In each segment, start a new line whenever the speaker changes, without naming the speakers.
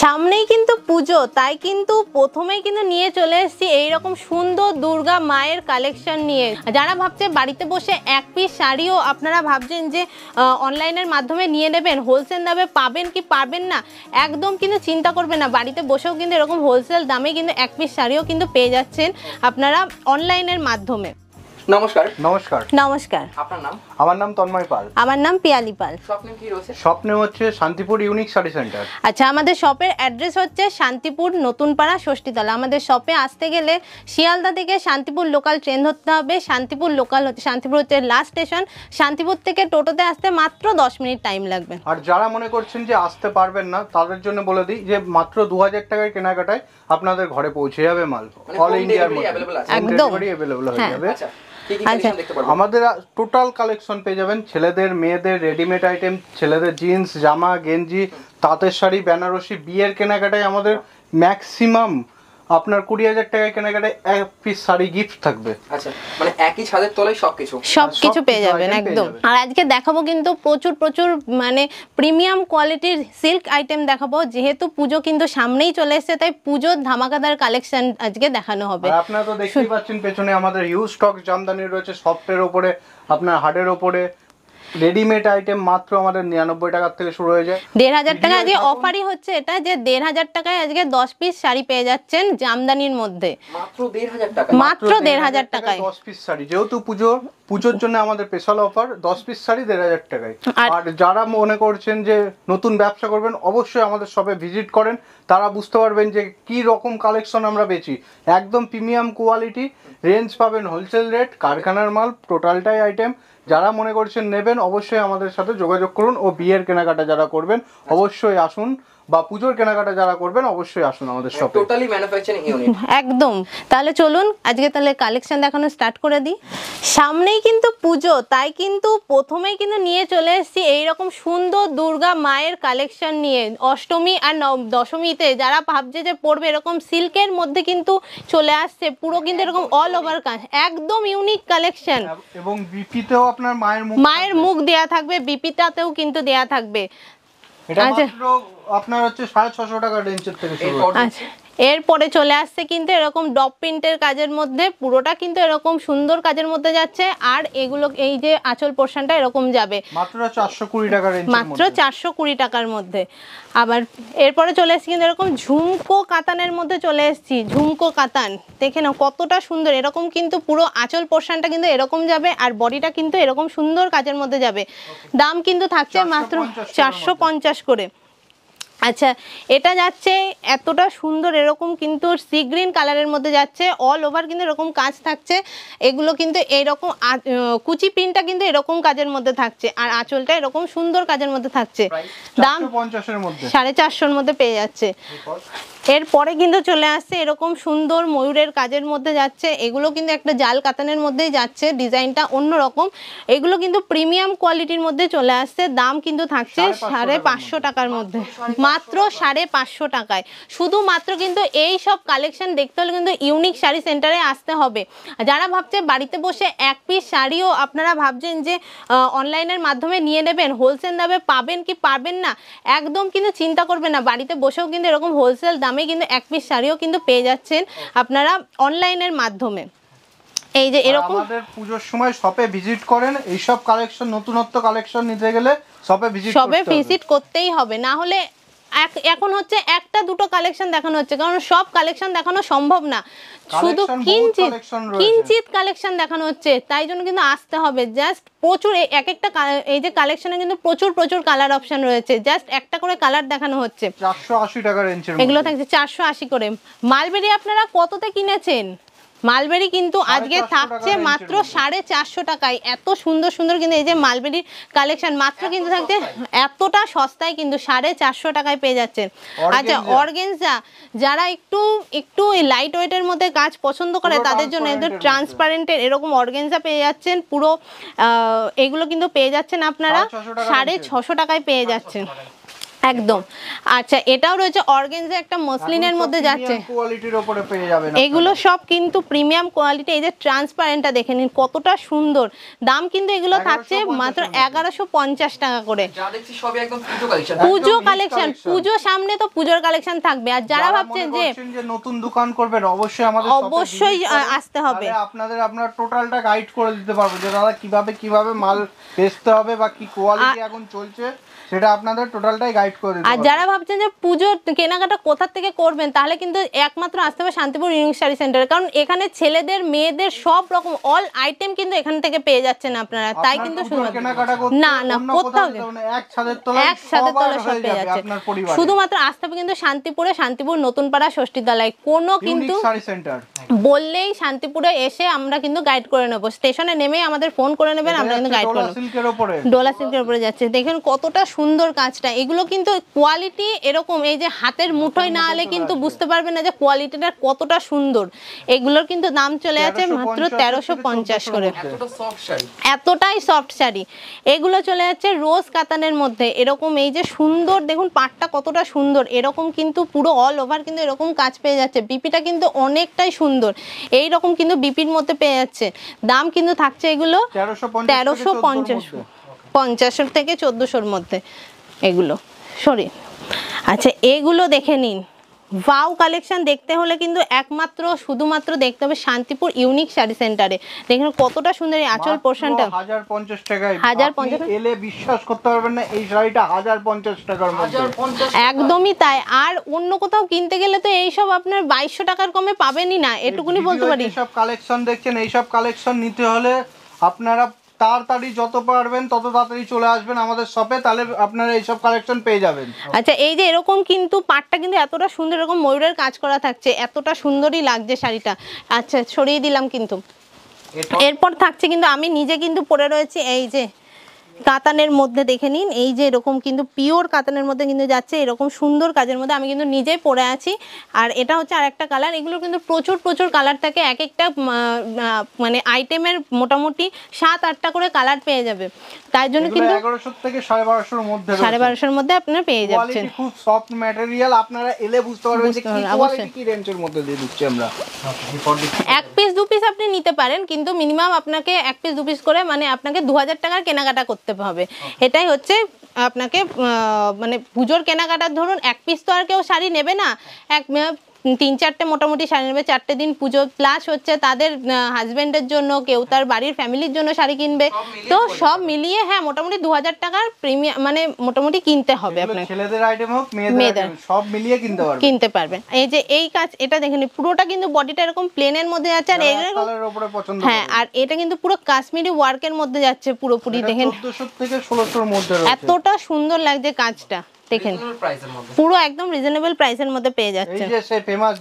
সামনেই কিন্তু পুজো, তাই কিন্তু প্রথমেই কিন্তু নিয়ে চলে এসেছি এইরকম সুন্দর দুর্গা মায়ের কালেকশন নিয়ে। যারা ভাবছে বাড়িতে বসে এক পিস শাড়িও আপনারা ভাবছেন যে অনলাইনের মাধ্যমে নিয়ে নেবেন, হোলসেল দামে পাবেন কি পাবেন না, একদম কিন্তু চিন্তা করবেন না। বাড়িতে বসেও কিন্তু এরকম হোলসেল দামে কিন্তু এক পিস শাড়িও কিন্তু পেয়ে যাচ্ছেন আপনারা অনলাইনের মাধ্যমে।
নমস্কার।
নমস্কার।
নমস্কার।
আপনার নাম?
আমার নাম তন্ময় পাল।
আমার নাম পিয়ালি পাল।
শপ নেম কি রয়েছে?
শপ নেম হচ্ছে শান্তিপুর ইউনিক শাড়ি সেন্টার।
আচ্ছা, আমাদের শপের অ্যাড্রেস হচ্ছে শান্তিপুর নতুনপাড়া ষষ্ঠীতলা। আমাদের শপে আসতে গেলে শিয়ালদা থেকে শান্তিপুর লোকাল ট্রেন ধরতে হবে। শান্তিপুর লোকাল হচ্ছে, শান্তিপুর হচ্ছে লাস্ট স্টেশন। শান্তিপুর থেকে টোটোতে আসতে মাত্র 10 মিনিট টাইম লাগবে।
আর যারা মনে করছেন যে আসতে পারবেন না তাদের জন্য বলে দিই যে মাত্র 2000 টাকায় কেনাকাটায় আপনাদের ঘরে পৌঁছে যাবে মাল। অল ইন্ডিয়ার মধ্যে
একদম
অ্যাভেলেবল হয়ে যাবে।
আমাদের
টোটাল কালেকশন পেয়ে যাবেন ছেলেদের মেয়েদের রেডিমেড আইটেম, ছেলেদের জিন্স জামা গেঞ্জি, তাঁতের শাড়ি, বেনারসি। বিয়ের কেনাকাটায় আমাদের ম্যাক্সিমাম আপনার 20,000 টাকায় কেনাকাটায় এক পিস শাড়ি গিফট থাকবে।
আচ্ছা, মানে একই ছাদের তলায় সবকিছু
পেয়ে যাবেন একদম। আর আজকে দেখাবো কিন্তু প্রচুর মানে প্রিমিয়াম কোয়ালিটির সিল্ক আইটেম দেখাবো। যেহেতু পুজো কিন্তু সামনেই চলে এসেছে, তাই পুজোর ধামাকাদার কালেকশন আজকে দেখানো হবে।
আর আপনারা তো দেখতেই পাচ্ছেন পেছনে আমাদের হিউজ স্টক জামদানি রয়েছে, সফটের ওপরে আপনার হার্ডের ওপরে। রেডিমেড আইটেম মাত্র আমাদের 99 টাকা থেকে শুরু হয়ে যায়।
1,500 টাকা আজকে অফারই হচ্ছে এটা, যে 1,500 টাকায় আজকে 10 পিস শাড়ি পেয়ে যাচ্ছেন জামদানির মধ্যে।
মাত্র 1,500 টাকা,
মাত্র 1,500 টাকায়
10 পিস শাড়ি। যেহেতু পুজোর জন্য আমাদের স্পেশাল অফার 10 পিস শাড়ি 1,500 টাকায়। আর যারা মনে করছেন যে নতুন ব্যবসা করবেন, অবশ্যই আমাদের শপে ভিজিট করেন, তারা বুঝতে পারবেন যে কি রকম কালেকশন আমরা বেচি। একদম প্রিমিয়াম কোয়ালিটি, রেঞ্জ পাবেন হোলসেল রেট, কারখানার মাল, টোটালটাই আইটেম। যারা মনে করছেন নেবেন অবশ্যই আমাদের সাথে যোগাযোগ করুন। ও বিয়ের কেনাকাটা যারা করবেন অবশ্যই আসুন, বা পুজোর কেনাকাটা যারা করবেন অবশ্যই আসুন আমাদের শপে।
টোটালি ম্যানুফ্যাকচারিং ইউনিট
একদম। তাহলে চলুন আজকে তাহলে কালেকশন দেখানো স্টার্ট করে দিই। সামনেই কিন্তু পুজো, তাই কিন্তু প্রথমেই কিন্তু নিয়ে চলে এসেছি এইরকম সুন্দর দুর্গা মায়ের কালেকশন নিয়ে। অষ্টমী আর দশমীতে যারা ভাবছে যে পড়বে, এরকম সিল্কের মধ্যে কিন্তু চলে আসছে পুরো কিন্তু এরকম অল ওভার কাজ, একদম ইউনিক কালেকশন।
এবং বিপিতেও আপনার মায়ের
মুখ দেয়া থাকবে, বিপিটাতেও কিন্তু দেয়া থাকবে।
এটা মাত্র আপনার হচ্ছে 650 টাকা রেঞ্জের থেকে শুরু।
আচ্ছা, এরপরে চলে আসছে কিন্তু এরকম ডপ প্রিন্টের কাজের মধ্যে, পুরোটা কিন্তু এরকম সুন্দর কাজের মধ্যে যাচ্ছে। আর এগুলো এই যে আঁচল পোরশনটা এরকম যাবে
মাত্র 420 টাকা রেঞ্জের মধ্যে,
মাত্র 420 টাকার মধ্যে। আবার এরপরে চলে এসেছি কিন্তু এরকম ঝুমকো কাতানের মধ্যে চলে এসেছি। ঝুমকো কাতান দেখে নাও কতটা সুন্দর। এরকম কিন্তু পুরো আঁচল পোরশনটা কিন্তু এরকম যাবে, আর বডিটা কিন্তু এরকম সুন্দর কাজের মধ্যে যাবে। দাম কিন্তু থাকছে মাত্র 450 করে। আচ্ছা, এটা যাচ্ছে এতটা সুন্দর, এরকম কিন্তু সি গ্রিন কালারের মধ্যে যাচ্ছে, অল ওভার কিন্তু এরকম কাজ থাকছে। এগুলো কিন্তু এইরকম কুচি প্রিন্টটা কিন্তু এরকম কাজের মধ্যে থাকছে, আর আঁচলটা এরকম সুন্দর কাজের মধ্যে থাকছে। দাম 450-এর মধ্যে পেয়ে যাচ্ছে। এরপরে কিন্তু চলে আসছে এরকম সুন্দর ময়ূরের কাজের মধ্যে যাচ্ছে। এগুলো কিন্তু একটা জাল কাতানের মধ্যেই যাচ্ছে, ডিজাইনটা অন্যরকম। এগুলো কিন্তু প্রিমিয়াম কোয়ালিটির মধ্যে চলে আসছে। দাম কিন্তু থাকছে 550 টাকার মধ্যে, মাত্র 550 টাকায়। শুধুমাত্র কিন্তু এই সব কালেকশন দেখতে হলে কিন্তু ইউনিক শাড়ি সেন্টারে আসতে হবে। যারা ভাবছে বাড়িতে বসে এক পিস শাড়িও আপনারা ভাবছেন যে অনলাইনের মাধ্যমে নিয়ে নেবেন, হোলসেল দামে পাবেন কি পাবেন না, একদম কিন্তু চিন্তা করবেন না। বাড়িতে বসেও কিন্তু এরকম হোলসেল দামে কিন্তু এক পিস শাড়িও কিন্তু পেয়ে যাচ্ছেন আপনারা অনলাইনের মাধ্যমে। এই যে এরকম
আমাদের পুজোর সময় শপে ভিজিট করেন, এই সব কালেকশন নতুনত্ব কালেকশন নিতে গেলে শপে ভিজিট
করতেই হবে। না হলে এখন হচ্ছে একটা দুটো কালেকশন দেখানো হচ্ছে, কারণ সব কালেকশন দেখানো সম্ভব না, শুধু কিঞ্চিত কালেকশন দেখানো হচ্ছে। তাই জন্য কিন্তু আসতে হবে। জাস্ট প্রচুর এক একটা এই যে কালেকশনে কিন্তু প্রচুর কালার অপশন রয়েছে। জাস্ট একটা করে কালার দেখানো হচ্ছে।
480 টাকা রেঞ্জের
এগুলো থাকছে 480 করে। মালবেরি আপনারা কততে কিনেছেন? মালবেরি কিন্তু আজকে থাকছে মাত্র 450 টাকায়। এত সুন্দর কিন্তু এই যে মালবেরির কালেকশন মাত্র কিন্তু থাকছে এতটা সস্তায়, কিন্তু 450 টাকায় পেয়ে যাচ্ছেন। আচ্ছা, অর্গানজা যারা একটু লাইট ওয়েটের মধ্যে কাজ পছন্দ করে তাদের জন্য একদম ট্রান্সপারেন্টের এরকম অর্গানজা পেয়ে যাচ্ছেন। পুরো এগুলো কিন্তু পেয়ে যাচ্ছেন আপনারা 650 টাকায় পেয়ে যাচ্ছেন। একদম। আচ্ছা, এটাও রয়েছে অর্গানজা, একটা মসলিনের মধ্যে যাচ্ছে,
কোয়ালিটির উপরে পেয়ে যাবেন
এগুলো সব কিন্তু প্রিমিয়াম কোয়ালিটি। এই যে ট্রান্সপারেন্টটা দেখে নিন কতটা সুন্দর, দাম কিন্তু এগুলো থাকছে মাত্র 1150 টাকা করে।
যা দেখছি সবই একদম পুজো কালেকশন,
পুজো কালেকশন, পুজো সামনে তো পুজোর কালেকশন থাকবে। আর যারা ভাবছেন যে
নতুন দোকান করবেন, অবশ্যই আমাদের
অবশ্যই আসতে হবে।
আপনার টোটালটা গাইড করে দিতে পারবো যে দাদা কিভাবে মাল বেচতে হবে বা কি কোয়ালিটি এখন চলছে, সেটা আপনাদের টোটালটাই গাইড করে দিতে
আর যারা ভাবছেন যে পুজোর কেনাকাটা কোথা থেকে করবেন, তাহলে কিন্তু একমাত্র আসতে হবে শান্তিপুর ইউনিক শাড়ি সেন্টারে, কারণ এখানে ছেলেদের মেয়েদের সব রকম অল আইটেম কিন্তু এখান থেকে পেয়ে যাচ্ছেন আপনারা। তাই কিন্তু না না কোথাও
এক ছাদের তলায়
সব পেয়ে যাচ্ছে। শুধুমাত্র আসতে হবে কিন্তু শান্তিপুরে, শান্তিপুর নতুন পাড়া ষষ্ঠীতলায়। কোনো কিন্তু বললেই শান্তিপুরে এসে আমরা কিন্তু গাইড করে নেবো, স্টেশনে নেমে আমাদের ফোন করে নেবেন, আমরা কিন্তু গাইড করে নেবো। ডোলা সিল্কের উপরে যাচ্ছে, দেখেন কতটা সুন্দর কাজটা। এগুলো কিন্তু কোয়ালিটি এরকম, এই যে হাতের মুঠোয় না হলে কিন্তু বুঝতে পারবেন না যে কোয়ালিটিটা কতটা সুন্দর। এগুলোর কিন্তু দাম চলে যাচ্ছে মাত্র 1350 করে, এতটাই সফট শাড়ি। এগুলো চলে যাচ্ছে রোজ কাতানের মধ্যে, এরকম এই যে সুন্দর দেখুন পাটটা কতটা সুন্দর, এরকম কিন্তু পুরো অল ওভার কিন্তু এরকম কাজ পেয়ে যাচ্ছে। বিপিটা কিন্তু অনেকটাই সুন্দর, এই রকম কিন্তু বিপির মধ্যে পেয়ে যাচ্ছে। দাম কিন্তু থাকছে এগুলো 1350 থেকে 1400-র মধ্যে এগুলো। সরি, আচ্ছা এগুলো দেখে নিন। ওয়াও কালেকশন দেখতে হলে কিন্তু একমাত্র শুধুমাত্র দেখতে হবে শান্তিপুর ইউনিক শাড়ি সেন্টারে। দেখুন কতটা সুন্দর এই আঁচল পোরশনটা,
1050 টাকায়।
1050
এলে বিশ্বাস করতে পারবেন না, এই শাড়িটা 1050 টাকার মধ্যে।
একদমই তাই। আর অন্য কোথাও কিনতে গেলে তো এইসব আপনার 2200 টাকার কমে পাবেনই না, এটুকুনি বলতে পারি।
এইসব কালেকশন দেখছেন, এইসব কালেকশন নিতে হলে আপনারা তাড়াতাড়ি যত পারবেন তত তাড়াতাড়ি চলে আসবেন আমাদের শপে, তাহলে আপনারা এইসব কালেকশন পেয়ে যাবেন।
আচ্ছা, এই যে এরকম কিন্তু পাটটা কিন্তু এতটা সুন্দর, এরকম ময়ূরের কাজ করা থাকছে, এতটা সুন্দরই লাগছে শাড়িটা। আচ্ছা সরিয়ে দিলাম কিন্তু। এরপর থাকছে কিন্তু আমি নিজে কিন্তু পরে রয়েছি এই যে কাতানের মধ্যে, দেখে নিন এই যে এরকম কিন্তু পিওর কাতানের মধ্যে কিন্তু যাচ্ছে, এরকম সুন্দর কাজের মধ্যে আমি কিন্তু নিজেই পরে আছি। আর এটা হচ্ছে আরেকটা কালার, এগুলো কিন্তু প্রচুর কালার থাকে, এক একটা মানে আইটেমের মোটামুটি 7-8টা করে কালার পেয়ে যাবে। তাই জন্য কিন্তু
1100 থেকে 1250-এর মধ্যে,
1250-এর মধ্যে আপনারা পেয়ে যাচ্ছেন।
খুব সফট ম্যাটেরিয়াল, আপনারা এলে বুঝতে পারবেন যে কি কোয়ালিটি, কি রেঞ্জের মধ্যে দিয়ে দিচ্ছি আমরা।
এক পিস দু পিস আপনি নিতে পারেন, কিন্তু মিনিমাম আপনাকে এক পিস দু পিস করে মানে আপনাকে 2000 টাকার কেনাকাটা করতে হবে। এটাই হচ্ছে আপনাকে মানে পুজোর কেনাকাটার, ধরুন এক পিস তো আর কেউ শাড়ি নেবে না, 3-4টে মোটামুটি শাড়ি নেবে, 4টে দিন পুজো, প্লাস হচ্ছে তাদের হাজবেন্ডের জন্য, কেউ তার বাড়ির ফ্যামিলির জন্য শাড়ি কিনবে, তো সব মিলিয়ে হ্যাঁ মোটামুটি 2000 টাকার প্রিমিয়াম মানে মোটামুটি কিনতে হবে আপনাকে।
ছেলেদের আইটেম হোক মেয়েদের সব মিলিয়ে কিনতে পারবেন।
এই যে এই কাজ, এটা দেখেন পুরোটা কিন্তু বডিটা এরকম প্লেনের মধ্যে যাচ্ছে, আর হ্যাঁ, আর এটা কিন্তু পুরো কাশ্মীরি ওয়ার্কের মধ্যে যাচ্ছে পুরোপুরি। দেখেন
1400 থেকে 1600-র মধ্যে
এতটা সুন্দর লাগছে কাজটা, দেখেন পুরো একদম রিজনেবল প্রাইসের মধ্যে পেয়ে যাচ্ছে।
এই যে সেই ফেমাস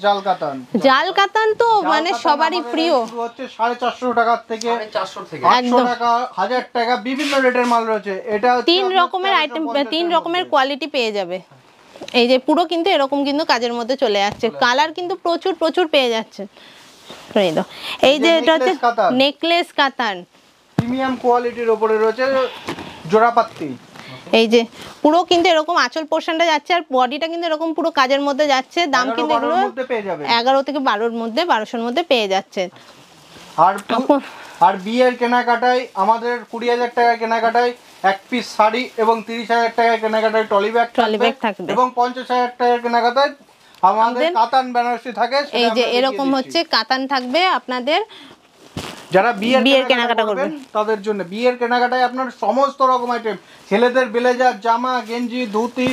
জাল কাতান
তো মানে সবারই প্রিয়,
হচ্ছে 450 টাকা থেকে 800 টাকা, 1000 টাকা, বিভিন্ন রেটের মাল রয়েছে। এটা
3 রকমের আইটেম, 3 রকমের কোয়ালিটি পেয়ে যাবে। এই যে পুরো কিন্তু এরকম কিন্তু কাজের মধ্যে চলে যাচ্ছে, কালার কিন্তু প্রচুর পেয়ে যাচ্ছে। এই যে এটা হচ্ছে নেকলেস কাতান,
প্রিমিয়াম কোয়ালিটির উপরে রয়েছে জোড়াপাত্তি।
এই যে পুরো কিন্তু এরকম আঁচল পোরশনটা যাচ্ছে, আর বডিটা কিন্তু এরকম পুরো কাজের মধ্যে যাচ্ছে। দাম কিন্তু এগুলো 11 থেকে 12-র মধ্যে, 1200-র মধ্যে পেয়ে যাচ্ছে।
আর বিয়ের কেনাকাটায় আমাদের 20,000 টাকা কেনাকাটায় এক পিস শাড়ি এবং 30,000 টাকা কেনাকাটায় ট্রলি ব্যাগ থাকবে, এবং 50,000 টাকা কেনাকাটায় আমাদের কাতান বেনারসি থাকে।
এই যে এরকম হচ্ছে কাতান থাকবে আপনাদের,
যারা বিয়ের কেনাকাটা করবেন তাদের জন্য। বিয়ের কেনাকাটায় আপনার সমস্ত রকম আইটেম, ছেলেদের ব্লেজার, জামা, গেঞ্জি, ধুতি,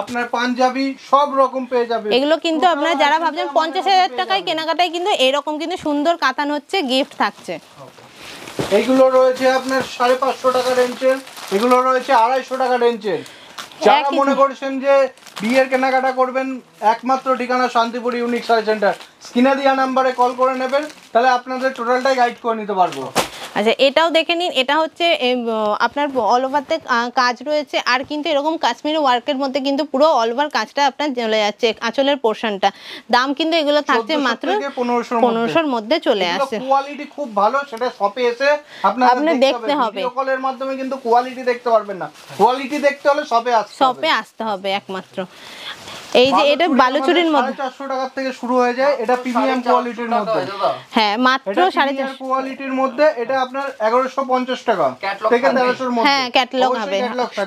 আপনার পাঞ্জাবি সব রকম পেয়ে যাবে।
এগুলো কিন্তু আপনারা যারা ভাবছেন 50,000 টাকায় কেনাকাটায় কিন্তু এরকম কিন্তু সুন্দর কাতান হচ্ছে, গিফট থাকছে।
এইগুলো রয়েছে আপনার 550 টাকা রেঞ্জের, এগুলো রয়েছে 250 টাকা রেঞ্জের। যারা মনে করছেন যে বিয়ের কেনাকাটা করবেন, একমাত্র ঠিকানা শান্তিপুর ইউনিক শাড়ি সেন্টার। স্ক্রিনে দেওয়া নাম্বারে কল করে নেবেন, তাহলে আপনাদের টোটালটাই গাইড করে নিতে পারবো।
আচ্ছা এটাও দেখে নিন, এটা হচ্ছে আপনার অল ওভারতে কাজ রয়েছে, আর কিন্তু এরকম কাশ্মীরি ওয়ার্কের মধ্যে কিন্তু পুরো অল ওভার কাজটা আপনার চলে যাচ্ছে আঁচলের পোর্শনটা। দাম কিন্তু এগুলো থাকছে মাত্র 1500-র মধ্যে চলে আসে।
কোয়ালিটি খুব ভালো, সেটা শপে এসে আপনাদের দেখতে হবে। ভিডিও কলের মাধ্যমে কিন্তু কোয়ালিটি দেখতে পারবেন না, কোয়ালিটি দেখতে হলে শপে আসতে হবে
একমাত্র। এই যে এটা বালুচুরির মধ্যে
450 টাকা থেকে শুরু হয়ে যায়, এটা প্রিমিয়াম কোয়ালিটির মধ্যে।
হ্যাঁ মাত্র 450
কোয়ালিটির মধ্যে এটা আপনার 1150 টাকা থেকে 1300 এর মধ্যে।
হ্যাঁ ক্যাটালগ হবে,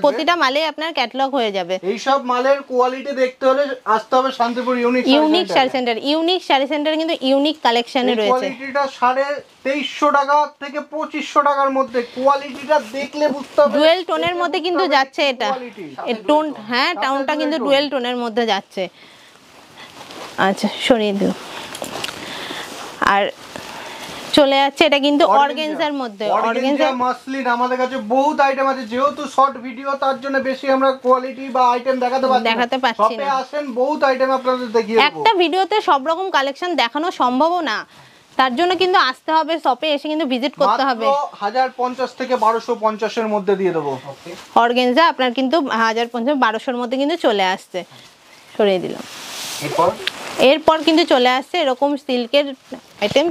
প্রতিটা মালে আপনার ক্যাটালগ হয়ে যাবে।
এই সব মালের কোয়ালিটি দেখতে হলে আসতে হবে Shantipur unique
sari centre. Unique sari centre কিন্তু ইউনিক কালেকশনে রয়েছে।
কোয়ালিটিটা 2350 টাকা থেকে 2500 টাকার মধ্যে, কোয়ালিটিটা দেখলে বুঝতে হবে।
ডুয়েল টোনের মধ্যে কিন্তু যাচ্ছে এটা, এই টোন, হ্যাঁ টাউনটা কিন্তু ডুয়েল টোনের মধ্যে যাচ্ছে। আচ্ছা সরিয়ে দিও। আর চলে যাচ্ছে এটা কিন্তু অর্গানজার মধ্যে,
অর্গানজা মাসলিন। আমাদের কাছে বহুত আইটেম আছে, যেহেতু শর্ট ভিডিও তার জন্য বেশি আমরা কোয়ালিটি বা আইটেম দেখাতে পারছি না। শপে আসেন, বহুত আইটেম আপনাদের দেখিয়ে দেব।
একটা ভিডিওতে সব রকম কালেকশন দেখানো সম্ভবও না, তার জন্য কিন্তু আসতে হবে শপে, এসে কিন্তু ভিজিট করতে হবে।
মাত্র 1050 থেকে 1250 এর মধ্যে দিয়ে দেব।
অর্গানজা আপনার কিন্তু 1050-1200 এর মধ্যে কিন্তু চলে আসছে। সরিয়ে দিলাম। এরপর কিন্তু চলে আসছে এরকম সিল্কের আইটেম,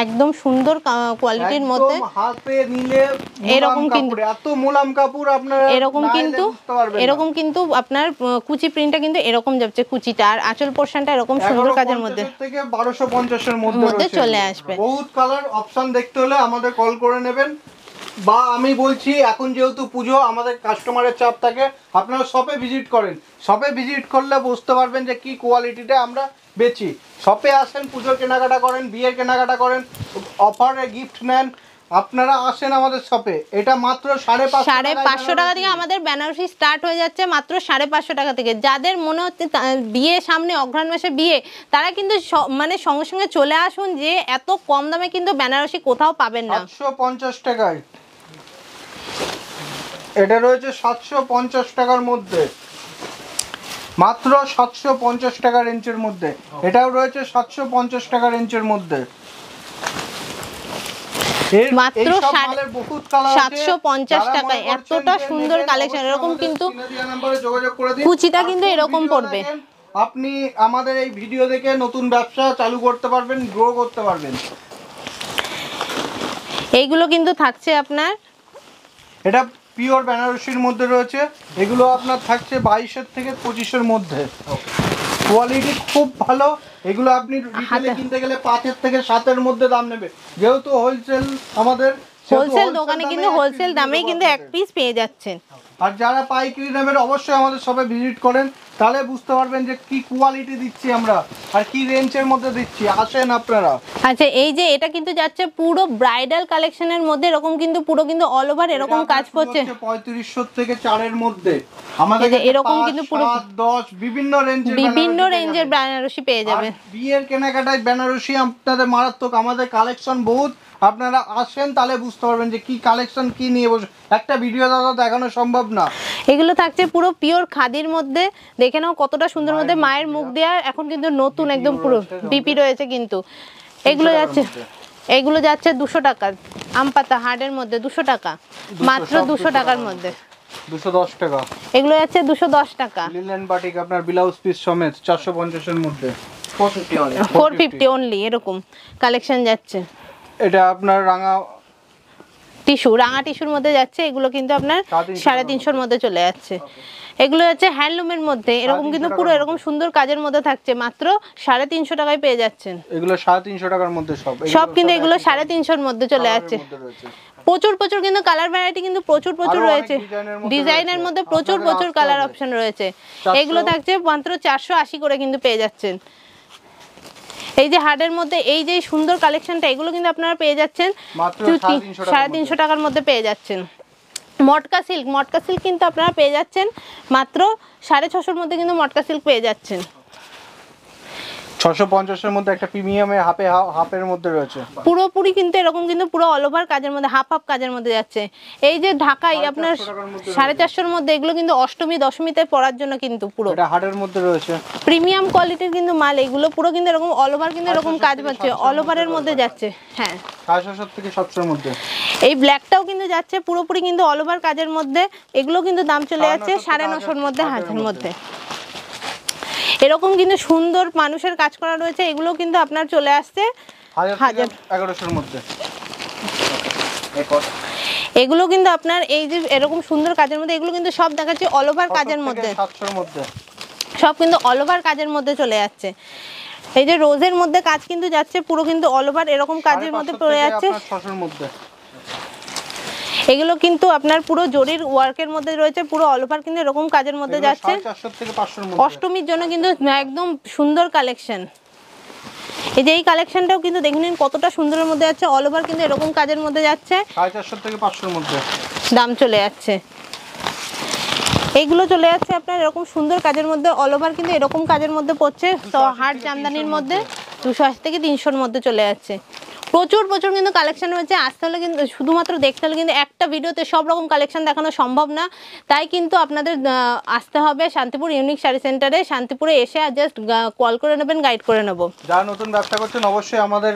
একদম সুন্দর কোয়ালিটির মধ্যে,
হাতে নিলে
এরকম কিন্তু
এত মোলাম কাপড় আপনারা
এরকম কিন্তু আপনার কুচি প্রিন্টটা কিন্তু এরকম যাচ্ছে, কুচিটা আর আঁচল পোরশনটা এরকম সুন্দর কাজের মধ্যে
থেকে 1250 এর মধ্যে
চলে আসবে।
বহুত কালার অপশন দেখতে হলে আমাদের কল করে নেবেন, বা আমি বলছি এখন যেহেতু পুজো আমাদের কাস্টমারের চাপ থাকে, আপনারা শপে ভিজিট করেন। শপে ভিজিট করলে বুঝতে পারবেন যে কি কোয়ালিটিটা আমরা বেচি। শপে আসেন, পুজোর কেনাকাটা করেন, বিয়ের কেনাকাটা করেন, অফারে গিফট নেন, আপনারা আসেন আমাদের শপে। এটা মাত্র 550
টাকা থেকে আমাদের বেনারসি স্টার্ট হয়ে যাচ্ছে, মাত্র 550 টাকা থেকে। যাদের মনে হচ্ছে বিয়ে সামনে, অঘ্রাণ মাসে বিয়ে, তারা কিন্তু মানে সঙ্গে সঙ্গে চলে আসুন, যে এত কম দামে কিন্তু বেনারসি কোথাও পাবেন না।
750 টাকায় এটা রয়েছে, 750 টাকার মধ্যে, মাত্র 750 টাকা রেঞ্জের মধ্যে। এটাও রয়েছে 750 টাকা রেঞ্জের মধ্যে,
মাত্র 750 টাকায় এতটা সুন্দর কালেকশন। এরকম কিন্তু কুচিটা কিন্তু এরকম পড়বে।
আপনি আমাদের এই ভিডিও দেখে নতুন ব্যবসা চালু করতে পারবেন, গ্রো করতে পারবেন।
এইগুলো কিন্তু থাকছে আপনার,
এটা পিওর বেনারসির মধ্যে রয়েছে, এগুলো আপনার থাকছে 22 থেকে 25 মধ্যে। কোয়ালিটি খুব ভালো, এগুলো আপনি রিটেলে কিনতে গেলে 5 থেকে 7 মধ্যে দাম নেবে। যেহেতু হোলসেল, আমাদের
হোলসেল দোকানে কিন্তু হোলসেল দামেই কিন্তু এক পিস পেয়ে যাচ্ছেন।
আর যারা পাইকারি নেবেন অবশ্যই আমাদের শপে ভিজিট করেন, তাহলে বুঝতে পারবেন যে কি কোয়ালিটি দিচ্ছি আমরা আর কি রেঞ্জের মধ্যে দিচ্ছি। আসেন আপনারা।
আচ্ছা এই যে এটা কিন্তু যাচ্ছে পুরো ব্রাইডাল কালেকশনের মধ্যে, এরকম কিন্তু পুরো কিন্তু অল ওভার এরকম কাজ করছে
3500 থেকে 4 এর মধ্যে। আমাদের
এরকম কিন্তু পুরো
10 বিভিন্ন
রেঞ্জের বেনারসি পেয়ে যাবেন।
বিয়ের কেনাকাটায় বেনারসি আপনাদের মারাত্মক, আমাদের কালেকশন বহুত। আপনারা আসেন, তাহলে বুঝতে পারবেন যে কি কালেকশন কি নিয়ে বসে, একটা ভিডিও দাদা দেখানো সম্ভব না।
এগুলো থাকছে পুরো পিওর খাদির মধ্যে, দেখে নাও কতটা সুন্দর মধ্যে, মায়ের মুখ দেওয়া, এখন কিন্তু নতুন একদম পুরো ডিপি রয়েছে কিন্তু। এগুলো যাচ্ছে 200 টাকা, আমপাতা হার্ডের মধ্যে 200 টাকা, মাত্র 200 টাকার মধ্যে।
210 টাকা
এগুলো যাচ্ছে 210 টাকা।
লিনেন বাটিক আপনার ব্লাউজ পিস সমেত 450 এর মধ্যে,
450 অনলি এরকম কালেকশন যাচ্ছে।
এটা আপনার রাঙা
টিস্যুর মধ্যে যাচ্ছে, এগুলো কিন্তু আপনার 350 মধ্যে চলে যাচ্ছে। এগুলো হচ্ছে হ্যান্ডলুমের মধ্যে, এরকম কিন্তু পুরো এরকম সুন্দর কাজের মধ্যে থাকছে, মাত্র 350 টাকায় পেয়ে যাচ্ছেন।
এগুলো 350 টাকার মধ্যে
সব কিন্তু এগুলো 350 মধ্যে চলে যাচ্ছে। প্রচুর কিন্তু কালার ভ্যারাইটি কিন্তু প্রচুর রয়েছে, ডিজাইনের মধ্যে প্রচুর কালার অপশন রয়েছে। এগুলো থাকছে মাত্র 480 করে কিন্তু পেয়ে যাচ্ছেন। এই যে হার্ডের মধ্যে এই যে সুন্দর কালেকশনটা, এগুলো কিন্তু আপনারা পেয়ে যাচ্ছেন 350 টাকার মধ্যে পেয়ে যাচ্ছেন। মটকা সিল্ক কিন্তু আপনারা পেয়ে যাচ্ছেন মাত্র 650 মধ্যে কিন্তু মটকা সিল্ক পেয়ে যাচ্ছেন।
650 এর মধ্যে একটা প্রিমিয়ামের হাফের মধ্যে রয়েছে।
পুরোপুরি কিন্তু এরকম কিন্তু পুরো অল ওভার কাজের মধ্যে হাফ কাজের মধ্যে যাচ্ছে। এই যে ঢাকাই আপনার 450 মধ্যে, এগুলো কিন্তু অষ্টমী দশমীতে পরার জন্য কিন্তু পুরো
এটা হার্ডের মধ্যে রয়েছে,
প্রিমিয়াম কোয়ালিটির কিন্তু মাল। এগুলো পুরো কিন্তু এরকম অল ওভার কিন্তু এরকম কাজ পাচ্ছে, অল ওভারের মধ্যে যাচ্ছে। হ্যাঁ
750 থেকে 700 এর মধ্যে।
এই ব্ল্যাকটাও কিন্তু যাচ্ছে পুরোপুরি কিন্তু অল ওভার কাজের মধ্যে। এগুলো কিন্তু দাম চলে যাচ্ছে 950 মধ্যে, 1000 মধ্যে। এরকম কিন্তু সুন্দর মানুষের কাজ করা রয়েছে, এগুলো কিন্তু আপনার চলে আসছে
1100 এর মধ্যে।
এগুলো কিন্তু আপনার এই যে এরকম সুন্দর কাজের মধ্যে, এগুলো কিন্তু সব দেখাচ্ছি অল ওভার কাজের মধ্যে,
700 এর মধ্যে।
সব কিন্তু অল ওভার কাজের মধ্যে চলে যাচ্ছে। এই যে রোজের মধ্যে কাজ কিন্তু যাচ্ছে পুরো কিন্তু অল ওভার এরকম কাজের মধ্যে পড়ে যাচ্ছে
600 এর মধ্যে।
এগুলো কিন্তু আপনার পুরো জরির ওয়ার্কের মধ্যে রয়েছে, পুরো অল ওভার কিন্তু এরকম কাজের মধ্যে যাচ্ছে।
450 থেকে 500 এর মধ্যে।
অষ্টমীর জন্য কিন্তু একদম সুন্দর কালেকশন। এই যে এই কালেকশনটাও কিন্তু দেখে নিন কতটা সুন্দরের মধ্যে যাচ্ছে, অল ওভার কিন্তু এরকম কাজের মধ্যে যাচ্ছে,
450 থেকে 500 এর মধ্যে
দাম চলে যাচ্ছে। এইগুলো চলে যাচ্ছে আপনার এরকম সুন্দর কাজের মধ্যে, অল ওভার কিন্তু এরকম কাজের মধ্যে পড়ছে। তো হাট জামদানির মধ্যে 280 থেকে 300 মধ্যে চলে যাচ্ছে। প্রচুর প্রচুর কিন্তু কালেকশন হয়েছে। আসতে হলে কিন্তু শুধুমাত্র দেখতে হলে কিন্তু একটা ভিডিওতে সব রকম কালেকশন দেখানো সম্ভব না, তাই কিন্তু আপনাদের আসতে হবে শান্তিপুর ইউনিক শাড়ি সেন্টারে। শান্তিপুরে এসে আর জাস্ট কল করে নেবেন, গাইড করে নেব।
যারা নতুন ব্যবসা করছেন অবশ্যই আমাদের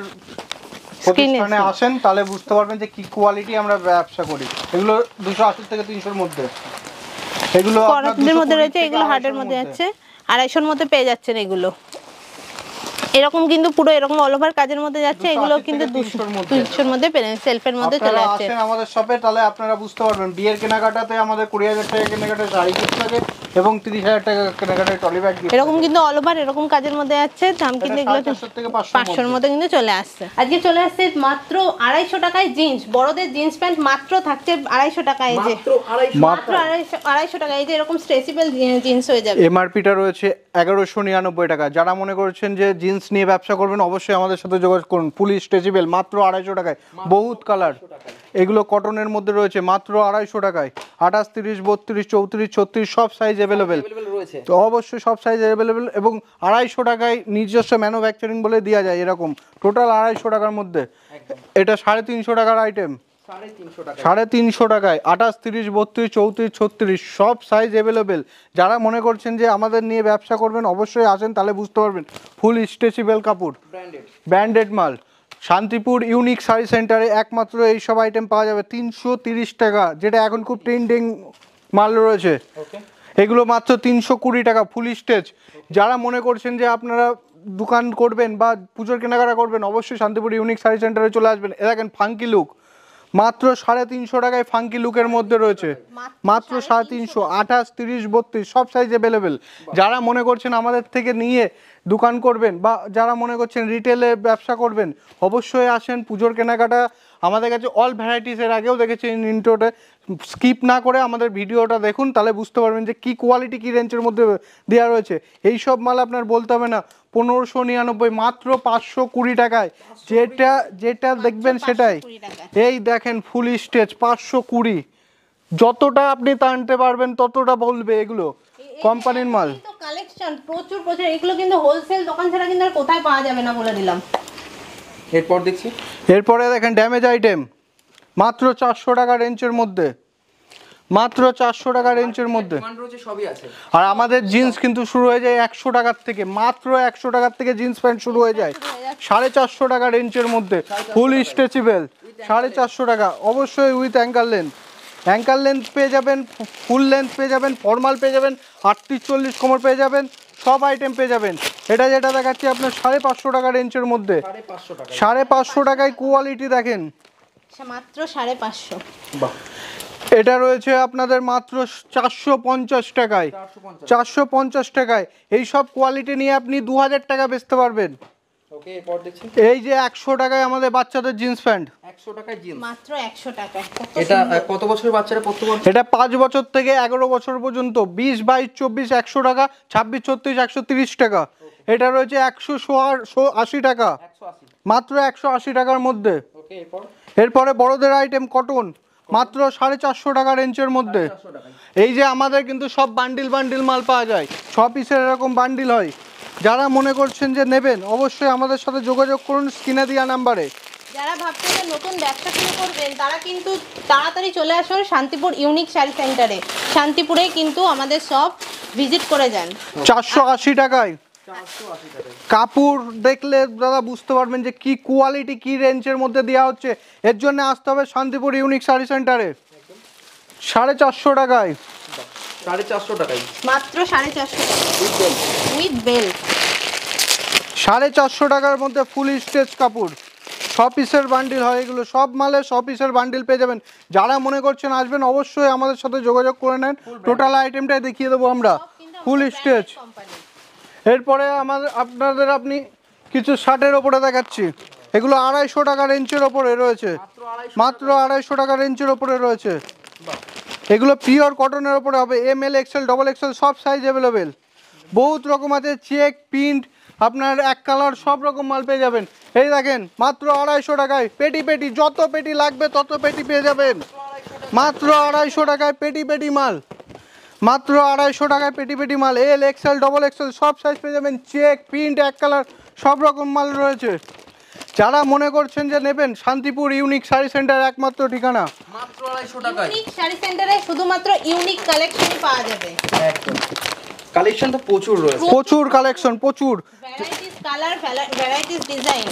প্রতিষ্ঠানে আসেন, তাহলে বুঝতে পারবেন যে কি কোয়ালিটি আমরা ব্যবসা করি। এগুলো 280 থেকে 300 এর মধ্যে, এগুলো
করাতের মধ্যে রয়েছে, এগুলো হাটের মধ্যে যাচ্ছে 250 মধ্যে পেয়ে যাচ্ছেন। এগুলো এরকম কিন্তু পুরো এরকম অল ওভার কাজের মধ্যে যাচ্ছে, এগুলো কিন্তু 200 মধ্যে পেয়ে সেলফের মধ্যে চলে যাচ্ছে।
আসেন আমাদের শপে, তাহলে আপনারা বুঝতে পারবেন বিয়ের কেনাকাটাতে আমাদের 20,000 টাকা কেনাকাটা শাড়ি গিফট থাকে এবং 30,000 টাকা কেনাকাটায় ট্রলি ব্যাগ গিফট।
এরকম কিন্তু অল ওভার এরকম কাজের মধ্যে যাচ্ছে, দাম কিন্তু এগুলো
500 থেকে
500 এর মধ্যে কিন্তু চলে আসছে। আজকে চলে আসছে মাত্র 250 টাকায় জিন্স, বড়দের জিন্স প্যান্ট মাত্র থাকছে 250 টাকায়। এই যে মাত্র 250 টাকা, এই যে এরকম স্ট্রেচেবল জিন্স হয়ে যাবে।
এমআরপিটা রয়েছে 1199 টাকা। যারা মনে করছেন যে জিন্স নিয়ে ব্যবসা করবেন অবশ্যই আমাদের সাথে যোগাযোগ করুন। ফুল স্ট্রেচেবল মাত্র 250 টাকায়, বহুত কালার। এগুলো কটনের মধ্যে রয়েছে মাত্র 250 টাকায়। 28, 30, 32, 34, 36 সব সাইজ অ্যাভেলেবেল রয়েছে, তো অবশ্যই সব সাইজ অ্যাভেলেবেল। এবং 250 টাকায় নিজস্ব ম্যানুফ্যাকচারিং বলে দেওয়া যায় এরকম, টোটাল 250 টাকার মধ্যে। এটা 350 টাকার আইটেম, 350 টাকায় 28, 30, 32, 34, 36 সব সাইজ অ্যাভেলেবেল। যারা মনে করছেন যে আমাদের নিয়ে ব্যবসা করবেন অবশ্যই আসেন, তাহলে বুঝতে পারবেন। ফুল স্ট্রেচেবল কাপড়, ব্র্যান্ডেড মাল। শান্তিপুর ইউনিক শাড়ি সেন্টারে একমাত্র এই সব আইটেম পাওয়া যাবে 330 টাকা, যেটা এখন খুব ট্রেন্ডিং মাল রয়েছে। এগুলো মাত্র 320 টাকা ফুল স্টেজ। যারা মনে করছেন যে আপনারা দোকান করবেন বা পুজোর কেনাকাটা করবেন অবশ্যই শান্তিপুর ইউনিক শাড়ি সেন্টারে চলে আসবেন। এ দেখেন ফাঙ্কি লুক মাত্র 350 টাকায়, ফাঙ্কি লুকের মধ্যে রয়েছে মাত্র 350। 28, 30, 32 সব সাইজ অ্যাভেলেবেল। যারা মনে করছেন আমাদের থেকে নিয়ে দোকান করবেন বা যারা মনে করছেন রিটেলে ব্যবসা করবেন অবশ্যই আসেন। পুজোর কেনাকাটা আমাদের কাছে অল ভ্যারাইটিস, এর আগেও দেখেছেন ইন্ট্রোতে, স্কিপ না করে আমাদের ভিডিওটা দেখুন, তাহলে বুঝতে পারবেন যে কি কোয়ালিটি কি রেঞ্জের মধ্যে দেওয়া রয়েছে। এই সব মাল আপনার বলতে হবে না। 1599 মাত্র 520 টাকায়, যেটা যেটা দেখবেন সেটাই। এই দেখেন ফুল স্টেজ 520, যতটা আপনি টানতে পারবেন ততটা বলবে। এগুলো কোম্পানির মাল,
কিন্তু কালেকশন প্রচুর প্রচুর। এগুলো কিন্তু হোলসেল দোকান ছাড়া কিন্তু আর কোথায় পাওয়া যাবে না বলে দিলাম।
এরপর দেখছি,
এরপরে দেখেন ড্যামেজ আইটেম মাত্র 400 টাকা রেঞ্জের মধ্যে, মাত্র 400 টাকা রেঞ্জের মধ্যে।
সবই আছে।
আর আমাদের জিন্স কিন্তু শুরু হয়ে যায় 100 টাকার থেকে, মাত্র 100 টাকার থেকে জিন্স প্যান্ট শুরু হয়ে যায় 450 টাকা রেঞ্জের মধ্যে। ফুল স্ট্রেচেবল 450 টাকা, অবশ্যই with anchor length. Anchor length পেয়ে যাবেন, ফুল লেন্থ পেয়ে যাবেন, ফর্মাল পেয়ে যাবেন, 38-40 কোমর পেয়ে যাবেন, সব আইটেম পেয়ে যাবেন। এটা যেটা দেখাচ্ছি আপনার 550 টাকা রেঞ্জের মধ্যে, 550 টাকায় কোয়ালিটি দেখেন
মাত্র 550।
বাহ। এটা রয়েছে আপনাদের মাত্র 450 টাকায়, 450 টাকায়। এই সব কোয়ালিটি নিয়ে আপনি 2000 টাকা বেচতে পারবেন।
ওকে, এরপর দেখছি,
এই যে 100 টাকায় আমাদের বাচ্চাদের জিন্স প্যান্ট,
100 টাকায় জিন্স,
মাত্র 100 টাকা।
এটা কত বছরের বাচ্চারা পড়তে পারবে?
এটা 5 বছর থেকে 11 বছর পর্যন্ত, 20, 22, 24 100 টাকা, 26, 36 130 টাকা। এটা রয়েছে 180 টাকা, মাত্র 180 টাকার মধ্যে।
ওকে, এরপর
এরপরে বড়দের আইটেম কটন মাত্র 450 টাকা রেঞ্জের মধ্যে। এই যে আমাদের কিন্তু সব বান্ডিল বান্ডিল মাল পাওয়া যায়, 6 পিসের এরকম বান্ডিল হয়, যারা মনে করছেন যে নেবেন অবশ্যই আমাদের সাথে যোগাযোগ করুন স্ক্রিনে দেওয়া নাম্বারে।
যারা ভাবছেন যে নতুন ব্যবসা শুরু করবেন তারা কিন্তু তাড়াতাড়ি চলে আসুন শান্তিপুর ইউনিক শাড়ি সেন্টারে। শান্তিপুরে কিন্তু আমাদের সব ভিজিট করে যান।
480 টাকায়
480 টাকায়
কাপড় দেখলে দাদা বুঝতে পারবেন যে কি কোয়ালিটি কি রেঞ্জের মধ্যে দেওয়া হচ্ছে। এর জন্য আসতে হবে শান্তিপুর ইউনিক শাড়ি সেন্টারে। 450 টাকায়
450 টাকায়
মাত্র 450 উইথ বেল।
450 টাকার মধ্যে ফুল স্টেজ কাপড়, 6 পিসের বান্ডিল হয় এগুলো, সব মালে 6 পিসের বান্ডিল পেয়ে যাবেন। যারা মনে করছেন আসবেন অবশ্যই আমাদের সাথে যোগাযোগ করে নেন। টোটাল আইটেমটাই দেখিয়ে দেবো আমরা ফুল স্টেজ। এরপরে আপনাদের আপনি কিছু শার্টের ওপরে দেখাচ্ছি, এগুলো 250 টাকা রেঞ্জের ওপরে রয়েছে, মাত্র 250 টাকা রেঞ্জের ওপরে রয়েছে। এগুলো পিওর কটনের ওপরে হবে, ML XL XXL সব সাইজ অ্যাভেলেবেল, বহুত রকম আছে, চেক প্রিন্ট আপনার এক কালার সব রকম মাল পেয়ে যাবেন। এই দেখেন মাত্র 250 টাকায় পেটি পেটি, যত পেটি লাগবে তত পেটি পেয়ে যাবেন মাত্র 250 টাকায় পেটি পেটি মাল, মাত্র 250 টাকায় পেটি পেটি মাল। L XL XXL সব সাইজ পেয়ে যাবেন, চেক প্রিন্ট এক কালার সব রকম মাল রয়েছে। যারা মনে করছেন যে নেবেন শান্তিপুর ইউনিক শাড়ি সেন্টার একমাত্র ঠিকানা।
মাত্র 250 টাকায়
ইউনিক শাড়ি সেন্টারে শুধুমাত্র ইউনিক কালেকশনই পাওয়া যাবে।
একদম কালেকশন তো প্রচুর রয়েছে,
প্রচুর কালেকশন, প্রচুর
varieties colour, varieties design.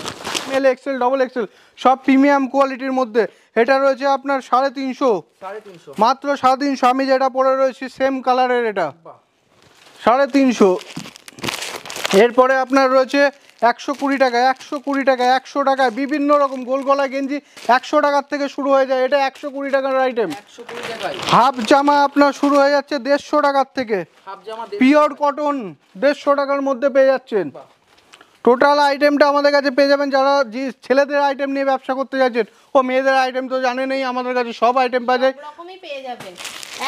ML XL XXL সব প্রিমিয়াম কোয়ালিটির মধ্যে। এটা রয়েছে আপনার 350,
350
মাত্র 350। আমি যেটা পরে রয়েছি সেম কালারের, এটা 350। এরপরে আপনার রয়েছে 120 টাকা, 120 টাকা, 100 টাকায় বিভিন্ন রকম গোল গলা গেঞ্জি 100 টাকার থেকে শুরু হয়ে যায়, এটা 120 টাকার আইটেম।
120 টাকায়
হাফ জামা আপনার শুরু হয়ে যাচ্ছে 150 টাকার থেকে,
হাফ জামা
পিওর কটন 150 টাকার মধ্যে পেয়ে যাচ্ছেন। টোটাল আইটেমটা আমাদের কাছে পেয়ে যাবেন। যারা যে ছেলেদের আইটেম নিয়ে ব্যবসা করতে যাচ্ছেন, ও মেয়েদের আইটেম তো জানেনই, আমাদের কাছে সব আইটেম পাওয়া যায়।
সব রকমই পেয়ে যাবেন,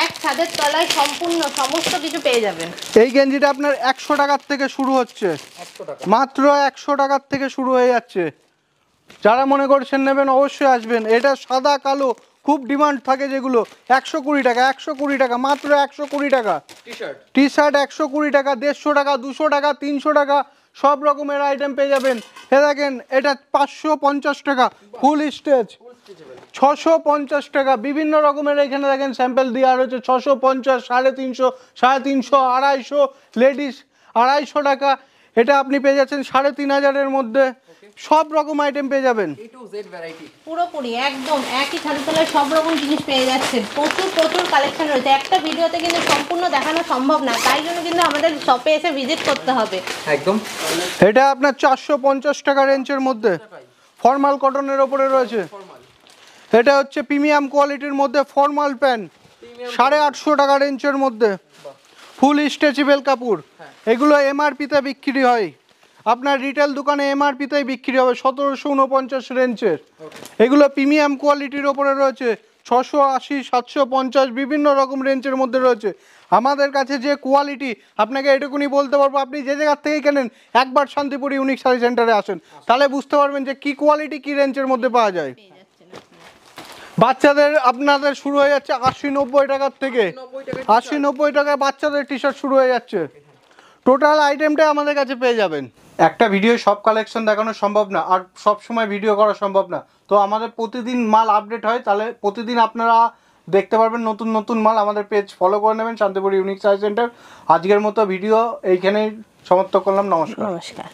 এক ছাদের তলায় সম্পূর্ণ সমস্ত কিছু পেয়ে যাবেন।
এই গেঞ্জিটা আপনার 100 টাকার থেকে শুরু হচ্ছে,
100 টাকা
মাত্র 100 টাকার থেকে শুরু হয়ে যাচ্ছে। যারা মনে করছেন নেবেন অবশ্যই আসবেন। এটা সাদা কালো খুব ডিমান্ড থাকে যেগুলো, 120 টাকা, 120 টাকা, মাত্র 120 টাকা। টি শার্ট 120 টাকা, 150 টাকা, 200 টাকা, 300 টাকা সব রকমের আইটেম পেয়ে যাবেন। এ দেখেন এটা 550 টাকা ফুল স্টেজ, 650 টাকা বিভিন্ন রকমের। এখানে দেখেন স্যাম্পল দেওয়া রয়েছে 650, 350, 350, 250, লেডিস 250 টাকা। এটা আপনি পেয়ে যাচ্ছেন 3500 মধ্যে, সব রকম আইটেম পেয়ে যাবেন।
A to Z ভ্যারাইটি
পুরোপুরি একদম একই ছাদের তলায় সব রকম জিনিস পেয়ে যাচ্ছেন। প্রচুর প্রচুর কালেকশন রয়েছে, একটা ভিডিওতে কিন্তু সম্পূর্ণ দেখানো সম্ভব না, তাই জন্য কিন্তু আমাদের শপে এসে ভিজিট করতে হবে।
একদম
এটা আপনার 450 টাকা রেঞ্জের মধ্যে ফর্মাল কটনের ওপরে রয়েছে। এটা হচ্ছে প্রিমিয়াম কোয়ালিটির মধ্যে ফর্মাল প্যান্ট 850 টাকা রেঞ্জের মধ্যে, ফুল স্ট্রেচেবল কাপড়। এগুলো MRP-তে বিক্রি হয়, আপনার রিটেল দোকানে MRP-তেই বিক্রি হবে 1749 রেঞ্জের। এগুলো প্রিমিয়াম কোয়ালিটির ওপরে রয়েছে 680, 750 বিভিন্ন রকম রেঞ্জের মধ্যে রয়েছে। আমাদের কাছে যে কোয়ালিটি আপনাকে এটুকুনি বলতে পারবো, আপনি যে জায়গার থেকেই কেনেন একবার শান্তিপুর ইউনিক শাড়ি সেন্টারে আসেন, তাহলে বুঝতে পারবেন যে কি কোয়ালিটি কি রেঞ্জের মধ্যে পাওয়া যায়। বাচ্চাদের আপনাদের শুরু হয়ে যাচ্ছে 80-90 টাকার থেকে, 80-90 টাকায় বাচ্চাদের টি শার্ট শুরু হয়ে যাচ্ছে। টোটাল আইটেমটাই আমাদের কাছে পেয়ে যাবেন। একটা ভিডিও সব কালেকশন দেখানো সম্ভব না, আর সব সময় ভিডিও করা সম্ভব না, তো আমাদের প্রতিদিন মাল আপডেট হয়, তাহলে প্রতিদিন আপনারা দেখতে পারবেন নতুন নতুন মাল। আমাদের পেজ ফলো করে নেবেন শান্তিপুর ইউনিক শাড়ি সেন্টার। আজকের মতো ভিডিও এইখানেই সমাপ্ত করলাম। নমস্কার।
নমস্কার।